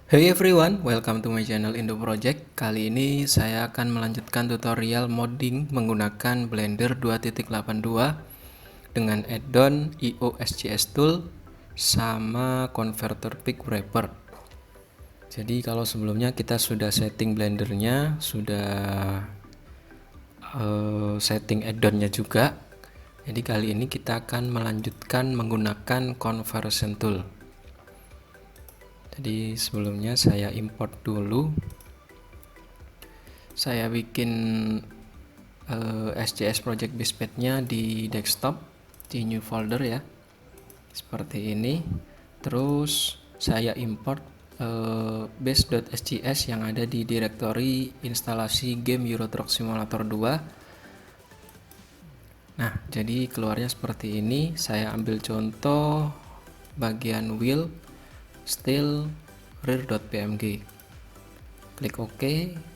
Hey everyone, welcome to my channel Indo Project. Kali ini saya akan melanjutkan tutorial modding menggunakan Blender 2.82 dengan add-on IO SJS Tool sama converter pick wrapper. Jadi kalau sebelumnya kita sudah setting blendernya, sudah setting add-onnya juga. Jadi kali ini kita akan melanjutkan menggunakan conversion tool. Jadi sebelumnya saya import dulu. Saya bikin SJS project basepad-nya di desktop, di new folder ya, seperti ini. Terus saya import base.sjs yang ada di directory instalasi game Euro Truck Simulator 2. Nah, jadi keluarnya seperti ini. Saya ambil contoh bagian wheel steel rear.pmg. Klik OK,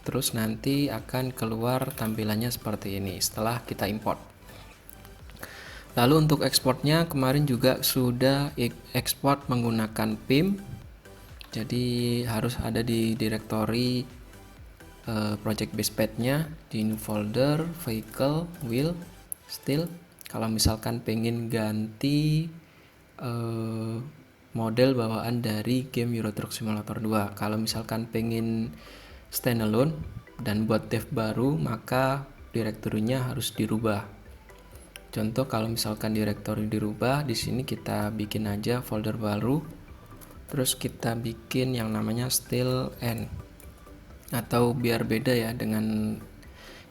terus nanti akan keluar tampilannya seperti ini setelah kita import. Lalu untuk ekspornya kemarin juga sudah ekspor menggunakan PIM. Jadi harus ada di directory project basepad-nya, di new folder, vehicle, wheel, steel. Kalau misalkan pengen ganti model bawaan dari game Euro Truck Simulator 2. Kalau misalkan pengen standalone dan buat dev baru, maka direktorinya harus dirubah. Contoh kalau misalkan direktori dirubah, di sini kita bikin aja folder baru, terus kita bikin yang namanya steel N, atau biar beda ya dengan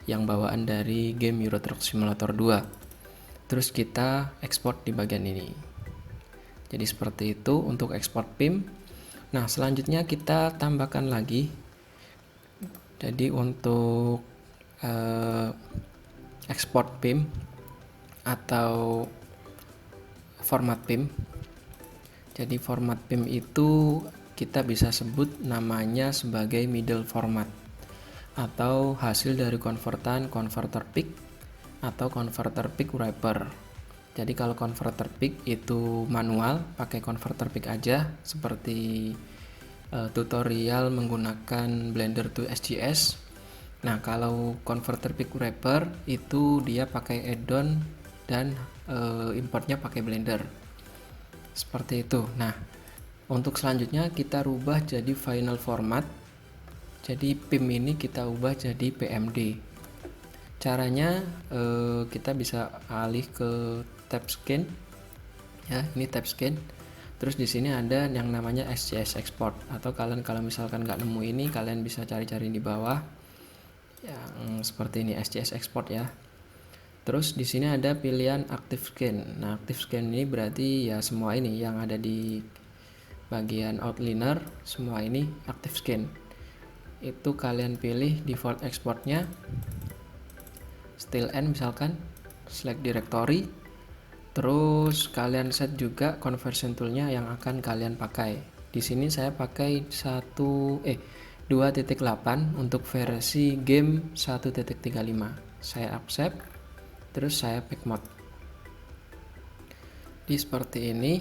yang bawaan dari game Euro Truck Simulator 2. Terus kita ekspor di bagian ini. Jadi seperti itu untuk ekspor PIM. Nah, selanjutnya kita tambahkan lagi. Jadi untuk ekspor PIM atau format PIM. Jadi format PIM itu kita bisa sebut namanya sebagai middle format atau hasil dari converter pick atau converter pick wrapper. Jadi kalau converter pick itu manual, pakai converter pick aja seperti tutorial menggunakan Blender 2SJS. Nah, kalau converter pick wrapper itu dia pakai add-on dan importnya pakai Blender. Seperti itu. Nah, untuk selanjutnya kita rubah jadi final format. Jadi PIM ini kita ubah jadi PMD. Caranya kita bisa alih ke tab scan. Ya, ini tab scan. Terus di sini ada yang namanya SJS export, atau kalian kalau misalkan nggak nemu ini, kalian bisa cari-cari di bawah yang seperti ini, SJS export ya. Terus di sini ada pilihan active scan. Nah, active scan ini berarti ya semua ini yang ada di bagian outliner, semua ini active scan. Itu kalian pilih default exportnya steel N misalkan, select directory. Terus kalian set juga conversion toolnya yang akan kalian pakai. Di sini saya pakai 2.8 untuk versi game 1.35. Saya accept, terus saya pack mode. Di seperti ini.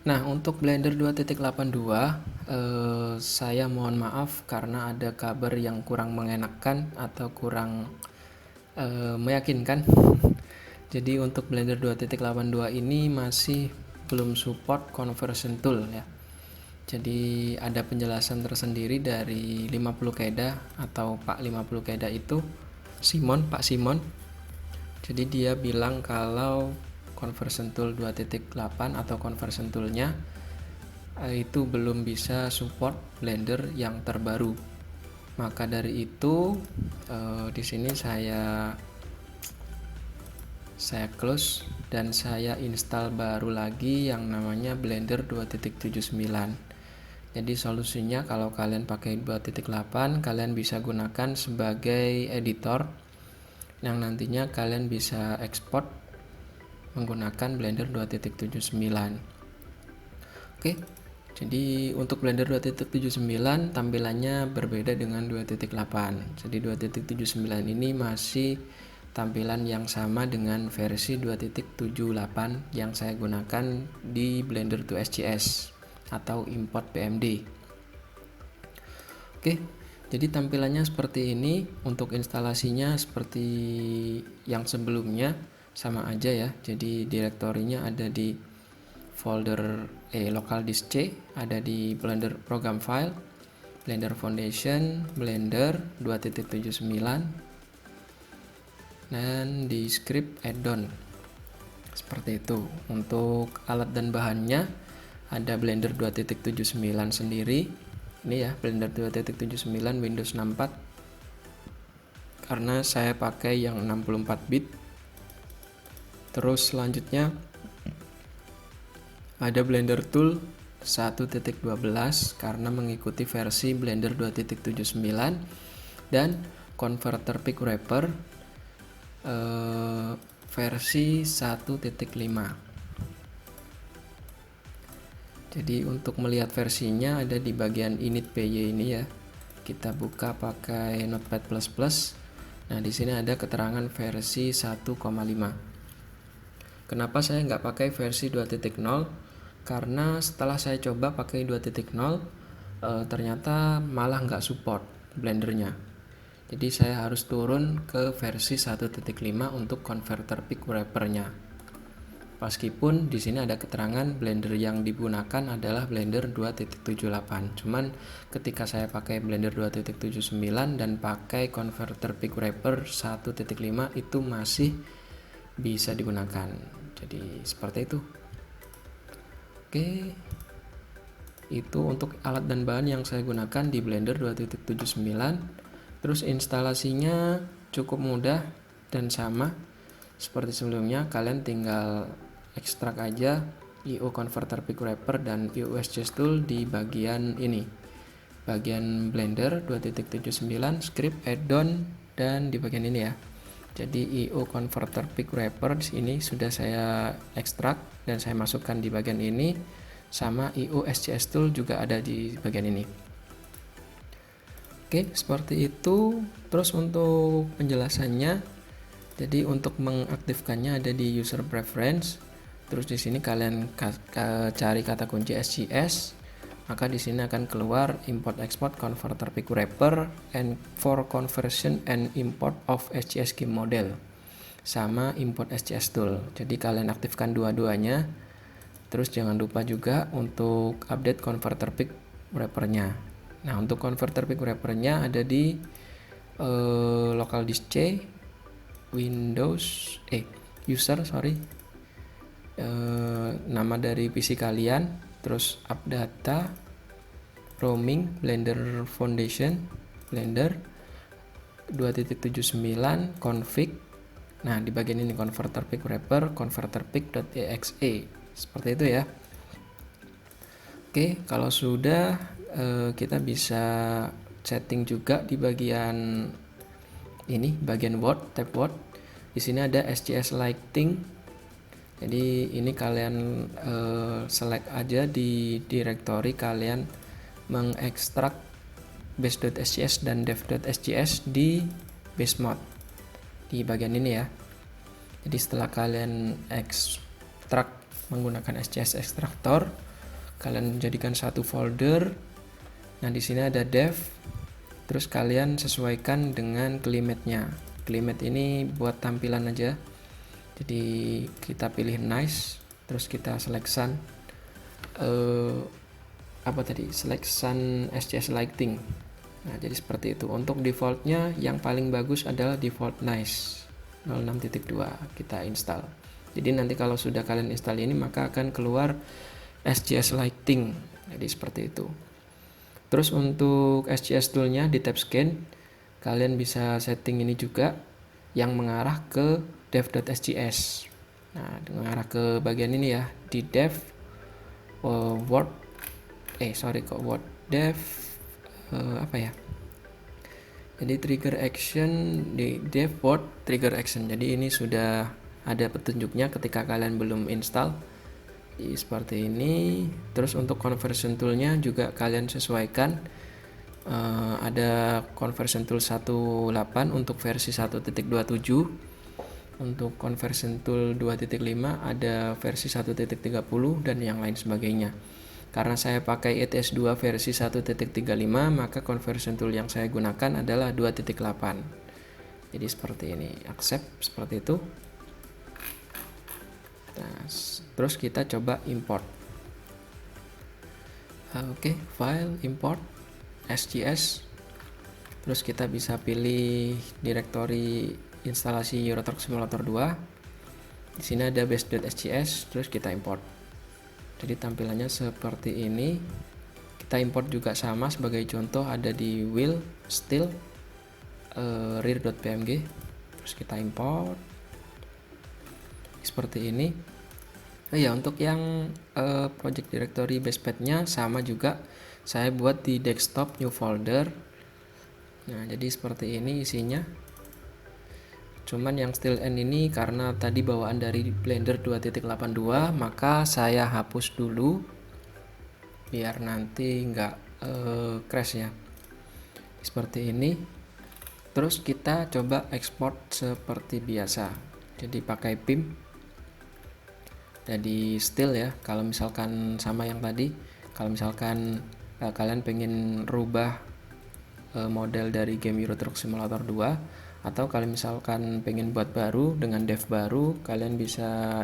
Nah, untuk Blender 2.82 saya mohon maaf karena ada kabar yang kurang mengenakan atau kurang meyakinkan. Jadi untuk Blender 2.82 ini masih belum support conversion tool ya. Jadi ada penjelasan tersendiri dari 50 Keda atau Pak 50 Keda itu, Pak Simon. Jadi dia bilang kalau conversion tool 2.8 atau conversion toolnya itu belum bisa support Blender yang terbaru. Maka dari itu di sini saya close dan saya install baru lagi yang namanya Blender 2.79. Jadi solusinya kalau kalian pakai 2.8, kalian bisa gunakan sebagai editor yang nantinya kalian bisa ekspor menggunakan Blender 2.79. Oke. Jadi untuk Blender 2.79 tampilannya berbeda dengan 2.8. Jadi 2.79 ini masih tampilan yang sama dengan versi 2.78 yang saya gunakan di Blender 2SJS atau import PMD. Oke, jadi tampilannya seperti ini. Untuk instalasinya seperti yang sebelumnya, sama aja ya. Jadi direktorinya ada di folder local disk C, ada di Blender program file, Blender Foundation, Blender 2.79, dan di script add-on. Seperti itu. Untuk alat dan bahannya ada Blender 2.79 sendiri. Ini ya, Blender 2.79 Windows 64. Karena saya pakai yang 64 bit. Terus selanjutnya ada Blender Tool 1.12 karena mengikuti versi Blender 2.79, dan Converter Pick Wrapper versi 1.5. Jadi untuk melihat versinya ada di bagian init py ini ya. Kita buka pakai Notepad++. Nah, di sini ada keterangan versi 1,5. Kenapa saya nggak pakai versi 2.0? Karena setelah saya coba pakai 2.0, ternyata malah nggak support Blendernya. Jadi saya harus turun ke versi 1.5 untuk Converter Pick Wrapper-nya. Meskipun di sini ada keterangan Blender yang digunakan adalah Blender 2.78. Cuman ketika saya pakai Blender 2.79 dan pakai Converter Pick Wrapper 1.5 itu masih bisa digunakan. Jadi seperti itu. Oke. Itu untuk alat dan bahan yang saya gunakan di Blender 2.79. Terus instalasinya cukup mudah dan sama seperti sebelumnya. Kalian tinggal ekstrak aja IO Converter Pick Wrapper dan IO SGS Tool di bagian ini, bagian Blender 2.79 script add-on, dan di bagian ini ya. Jadi IO Converter Pick Wrapper di sini sudah saya ekstrak dan saya masukkan di bagian ini, sama IO SGS Tool juga ada di bagian ini. Oke, seperti itu. Terus untuk penjelasannya, jadi untuk mengaktifkannya ada di User Preference. Terus di sini kalian cari kata kunci SGS, maka di sini akan keluar Import Export Converter Pick Wrapper and for conversion and import of SGS game model, sama Import SGS Tool. Jadi kalian aktifkan dua-duanya. Terus jangan lupa juga untuk update Converter Pick Wrapper-nya. Nah, untuk Converter Pick Wrapper-nya ada di local disk C, user, nama dari PC kalian, terus up data, roaming, Blender Foundation, Blender 2.79, config. Nah, di bagian ini Converter Pick Wrapper, Converter Pick.exe, seperti itu ya. Oke, kalau sudah kita bisa setting juga di bagian ini, bagian Word, tab Word. Di sini ada SGS Lighting. Jadi ini kalian select aja di directory, kalian mengekstrak base.sgs dan dev.sgs di base mode di bagian ini ya. Jadi setelah kalian ekstrak menggunakan SGS extractor, kalian jadikan satu folder. Nah, di sini ada dev. Terus kalian sesuaikan dengan climate-nya. Climate ini buat tampilan aja. Jadi kita pilih nice, terus kita selection selection SGS lighting. Nah, jadi seperti itu. Untuk defaultnya yang paling bagus adalah default nice 06.2 kita install. Jadi nanti kalau sudah kalian install ini, maka akan keluar SGS lighting. Jadi seperti itu. Terus untuk SGS toolnya di tab scan, kalian bisa setting ini juga yang mengarah ke dev.sgs. Nah, mengarah ke bagian ini ya, di dev word dev jadi trigger action di dev word trigger action. Jadi ini sudah ada petunjuknya ketika kalian belum install. Jadi seperti ini. Terus untuk conversion toolnya juga kalian sesuaikan. Ada conversion tool 18 untuk versi 1.27. Untuk conversion tool 2.5 ada versi 1.30 dan yang lain sebagainya. Karena saya pakai ETS2 versi 1.35, maka conversion tool yang saya gunakan adalah 2.8. Jadi seperti ini, accept seperti itu. Nah, terus kita coba import. Oke, file import SGS. Terus kita bisa pilih direktori instalasi Euro Truck Simulator 2. Di sini ada base.sgs, terus kita import. Jadi tampilannya seperti ini. Kita import juga sama, sebagai contoh ada di wheel steel rear.pmg. Terus kita import seperti ini. Ya, untuk yang project directory basepath-nya sama juga, saya buat di desktop new folder. Nah, jadi seperti ini isinya. Cuman yang steel end ini karena tadi bawaan dari Blender 2.82, maka saya hapus dulu biar nanti nggak crash ya. Seperti ini. Terus kita coba export seperti biasa. Jadi pakai PIM. Jadi steel ya. Kalau misalkan sama yang tadi, kalau misalkan kalian pengen rubah model dari game Euro Truck Simulator 2, atau kalau misalkan pengen buat baru dengan dev baru, kalian bisa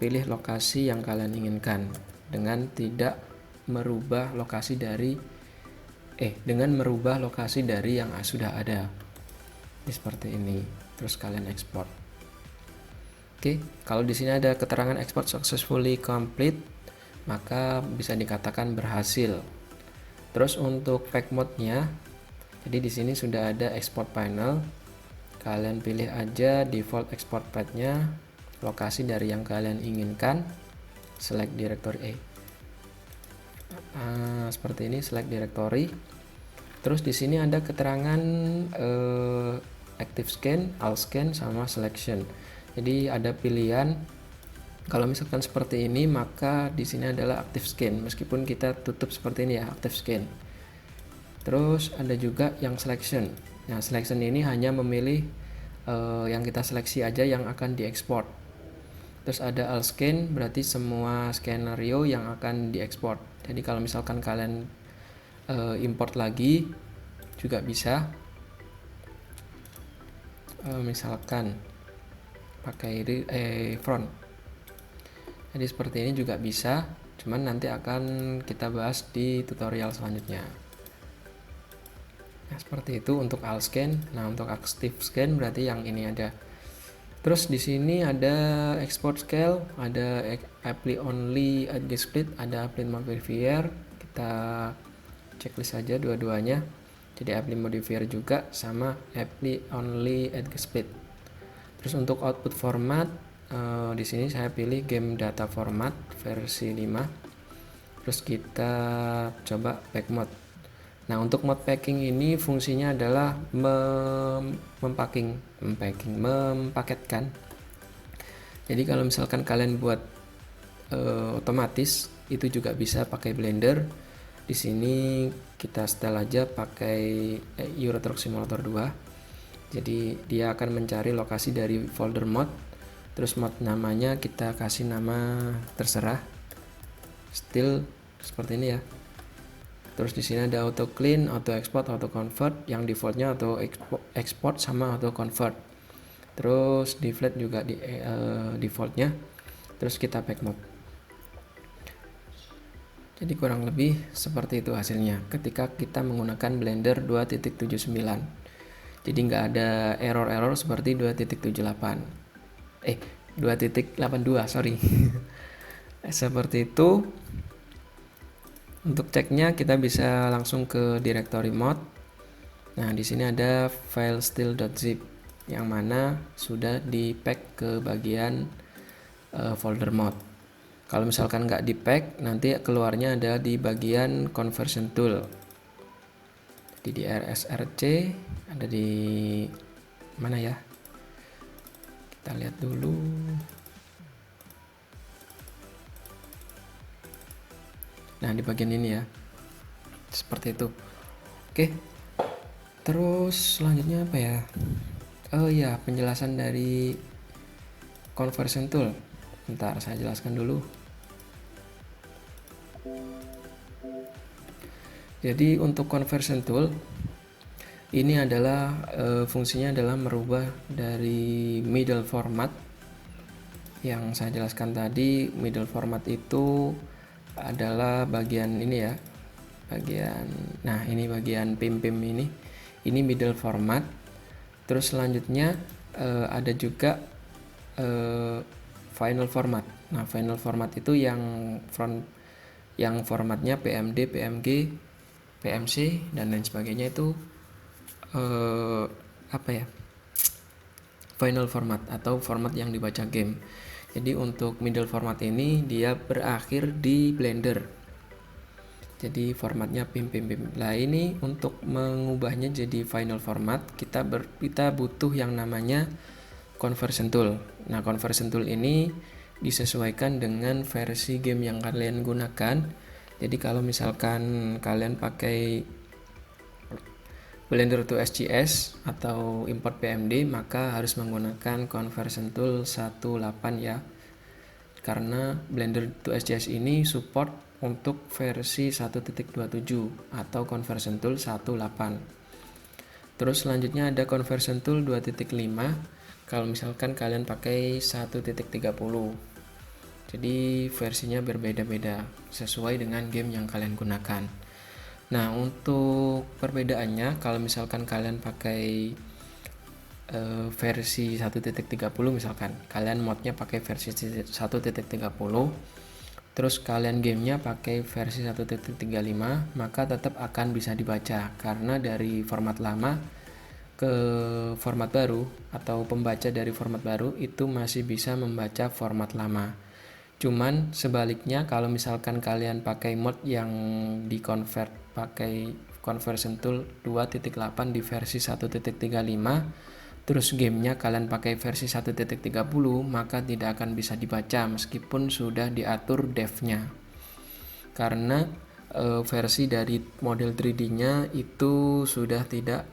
pilih lokasi yang kalian inginkan dengan tidak merubah lokasi dari yang sudah ada. Ini seperti ini. Terus kalian export. Oke, kalau di sini ada keterangan export successfully complete, maka bisa dikatakan berhasil. Terus untuk pack mode-nya, jadi di sini sudah ada export panel. Kalian pilih aja default export path-nya, lokasi dari yang kalian inginkan, select directory seperti ini, select directory. Terus di sini ada keterangan active scan, all scan, sama selection. Jadi ada pilihan. Kalau misalkan seperti ini, maka di sini adalah active scan, meskipun kita tutup seperti ini ya, active scan. Terus ada juga yang selection. Nah, selection ini hanya memilih yang kita seleksi aja yang akan diekspor. Terus ada all scan, berarti semua skenario yang akan diekspor. Jadi kalau misalkan kalian import lagi juga bisa. Misalkan pakai front. Jadi seperti ini juga bisa, cuman nanti akan kita bahas di tutorial selanjutnya. Nah, seperti itu untuk all scan. Nah, untuk active scan berarti yang ini ada. Terus di sini ada export scale, ada apply only edge split, ada apply modifier. Kita checklist saja dua-duanya. Jadi apply modifier juga sama apply only edge split. Terus untuk output format, di sini saya pilih game data format versi 5. Terus kita coba pack mode. Nah, untuk mode packing ini fungsinya adalah mempaketkan. Jadi kalau misalkan kalian buat otomatis, itu juga bisa pakai Blender. Di sini kita setel aja pakai Euro Truck Simulator 2. Jadi dia akan mencari lokasi dari folder mod. Terus mod namanya kita kasih nama terserah. Still seperti ini ya. Terus di sini ada auto clean, auto export, auto convert. Yang defaultnya auto export sama auto convert. Terus deflate juga defaultnya. Terus kita pack mode. Jadi kurang lebih seperti itu hasilnya ketika kita menggunakan Blender 2.79. Jadi nggak ada error-error seperti 2.78. 2.82, sorry. Seperti itu. Untuk ceknya kita bisa langsung ke directory mod. Nah, di sini ada file still.zip yang mana sudah di-pack ke bagian folder mod. Kalau misalkan nggak di-pack, nanti keluarnya ada di bagian conversion tool. Jadi di rsrc ada di mana ya? Kita lihat dulu. Nah, di bagian ini ya. Seperti itu. Oke. Terus selanjutnya apa ya? Oh iya, penjelasan dari conversion tool. Bentar, saya jelaskan dulu. Jadi untuk conversion tool ini adalah fungsinya adalah merubah dari middle format yang saya jelaskan tadi. Middle format itu adalah bagian ini ya, ini bagian pim ini middle format. Terus selanjutnya ada juga final format. Nah, final format itu yang formatnya PMD, PMG, PMC dan lain sebagainya itu final format atau format yang dibaca game. Jadi untuk middle format ini dia berakhir di Blender. Jadi formatnya pim. Nah, ini untuk mengubahnya jadi final format kita butuh yang namanya conversion tool. Nah, conversion tool ini disesuaikan dengan versi game yang kalian gunakan. Jadi kalau misalkan kalian pakai Blender to SGS atau import PMD, maka harus menggunakan conversion tool 18 ya. Karena Blender to SGS ini support untuk versi 1.27 atau conversion tool 18. Terus selanjutnya ada conversion tool 2.5 kalau misalkan kalian pakai 1.30. Jadi versinya berbeda-beda sesuai dengan game yang kalian gunakan. Nah, untuk perbedaannya kalau misalkan kalian pakai versi 1.30, misalkan kalian modnya pakai versi 1.30, terus kalian gamenya pakai versi 1.35, maka tetap akan bisa dibaca karena dari format lama ke format baru atau pembaca dari format baru itu masih bisa membaca format lama. Cuman sebaliknya kalau misalkan kalian pakai mod yang di convert pakai conversion tool 2.8 di versi 1.35, terus gamenya kalian pakai versi 1.30, maka tidak akan bisa dibaca meskipun sudah diatur devnya. Karena versi dari model 3D-nya itu sudah tidak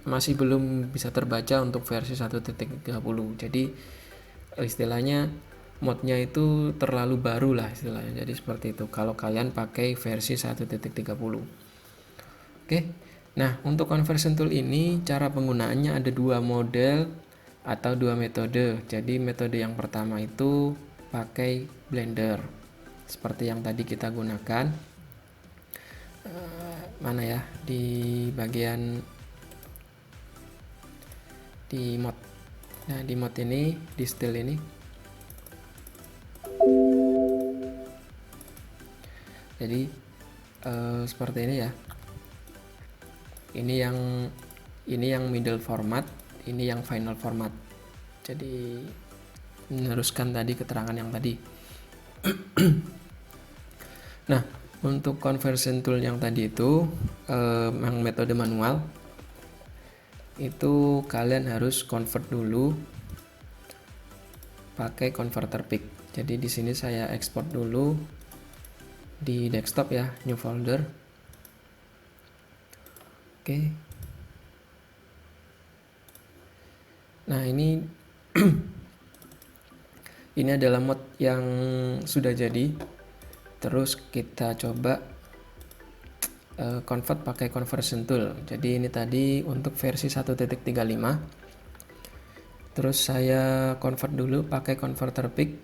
masih belum bisa terbaca untuk versi 1.30. Jadi istilahnya modnya itu terlalu baru lah istilahnya. Jadi seperti itu kalau kalian pakai versi 1.30. Oke. Nah, untuk conversion tool ini cara penggunaannya ada dua model atau dua metode. Jadi metode yang pertama itu pakai Blender seperti yang tadi kita gunakan. Mana ya, di bagian di mod. Nah, di mod ini, di style ini jadi seperti ini ya. Ini yang middle format, ini yang final format. Jadi meneruskan tadi keterangan yang tadi. Nah, untuk conversion tool yang tadi itu yang metode manual itu kalian harus convert dulu pakai converter pick. Jadi di sini saya export dulu di desktop ya, new folder. Oke. Nah, ini ini adalah mod yang sudah jadi. Terus kita coba convert pakai conversion tool. Jadi ini tadi untuk versi 1.35. Terus saya convert dulu pakai converter pick.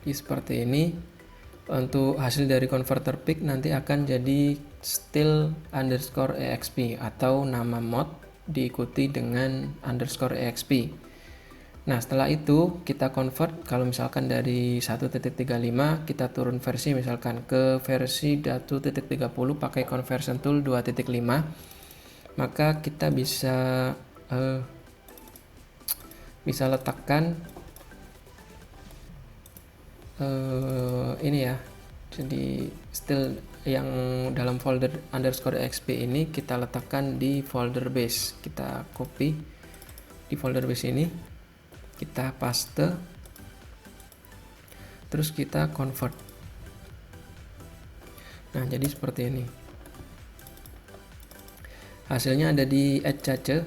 Jadi seperti ini. Untuk hasil dari converter pick nanti akan jadi style_exp atau nama mod diikuti dengan _exp. Nah, setelah itu kita convert. Kalau misalkan dari 1.35 kita turun versi misalkan ke versi 1.30 pakai conversion tool 2.5, maka kita bisa letakkan ini ya. Jadi style yang dalam folder _exp ini kita letakkan di folder base. Kita copy di folder base ini, kita paste, terus kita convert. Nah, jadi seperti ini. Hasilnya ada di add cache,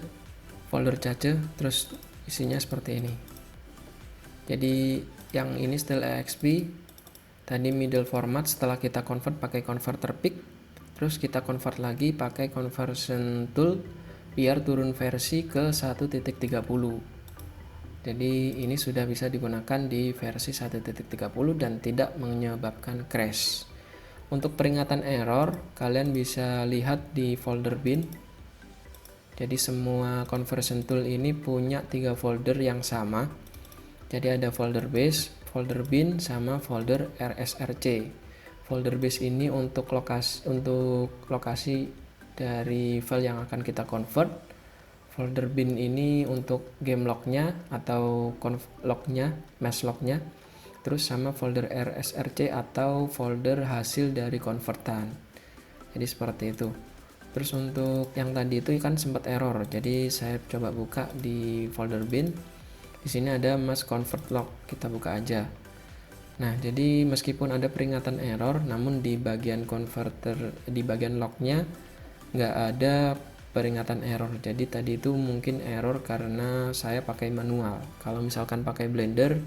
folder cache, terus isinya seperti ini. Jadi yang ini style EXP, tadi middle format. Setelah kita convert pakai converter pick, terus kita convert lagi pakai conversion tool biar turun versi ke 1.30. Jadi ini sudah bisa digunakan di versi 1.30 dan tidak menyebabkan crash. Untuk peringatan error, kalian bisa lihat di folder bin. Jadi semua conversion tool ini punya 3 folder yang sama. Jadi ada folder base, folder bin, sama folder rsrc. Folder base ini untuk lokasi dari file yang akan kita convert. Folder bin ini untuk game lognya atau lognya, mesh lognya. Terus sama folder rsrc atau folder hasil dari convertan. Jadi seperti itu. Terus untuk yang tadi itu kan sempat error, jadi saya coba buka di folder bin. Di sini ada mass convert log, kita buka aja. Nah, jadi meskipun ada peringatan error, namun di bagian converter, di bagian lognya nggak ada peringatan error. Jadi tadi itu mungkin error karena saya pakai manual. Kalau misalkan pakai Blender,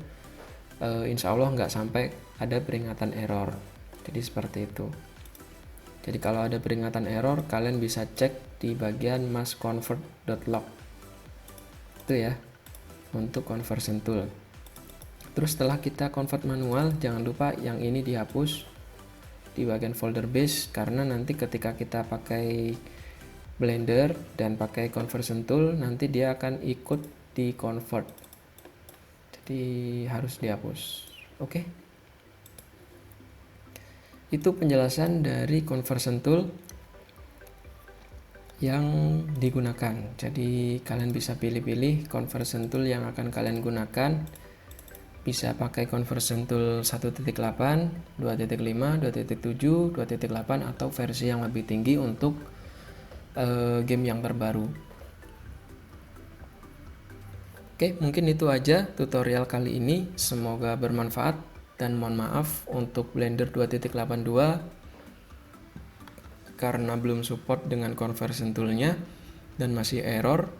insya Allah nggak sampai ada peringatan error. Jadi seperti itu. Jadi kalau ada peringatan error, kalian bisa cek di bagian massconvert.log. Itu ya, untuk conversion tool. Terus setelah kita convert manual, jangan lupa yang ini dihapus di bagian folder base, karena nanti ketika kita pakai Blender dan pakai conversion tool, nanti dia akan ikut di convert. Jadi harus dihapus. Oke. Itu penjelasan dari conversion tool yang digunakan. Jadi kalian bisa pilih-pilih conversion tool yang akan kalian gunakan. Bisa pakai conversion tool 1.8, 2.5, 2.7, 2.8 atau versi yang lebih tinggi untuk game yang terbaru. Oke, mungkin itu aja tutorial kali ini. Semoga bermanfaat dan mohon maaf untuk Blender 2.82 karena belum support dengan conversion toolnya dan masih error.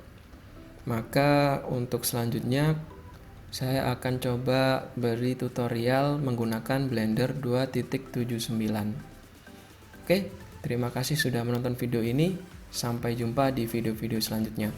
Maka untuk selanjutnya saya akan coba beri tutorial menggunakan Blender 2.79. Oke, terima kasih sudah menonton video ini. Sampai jumpa di video-video selanjutnya.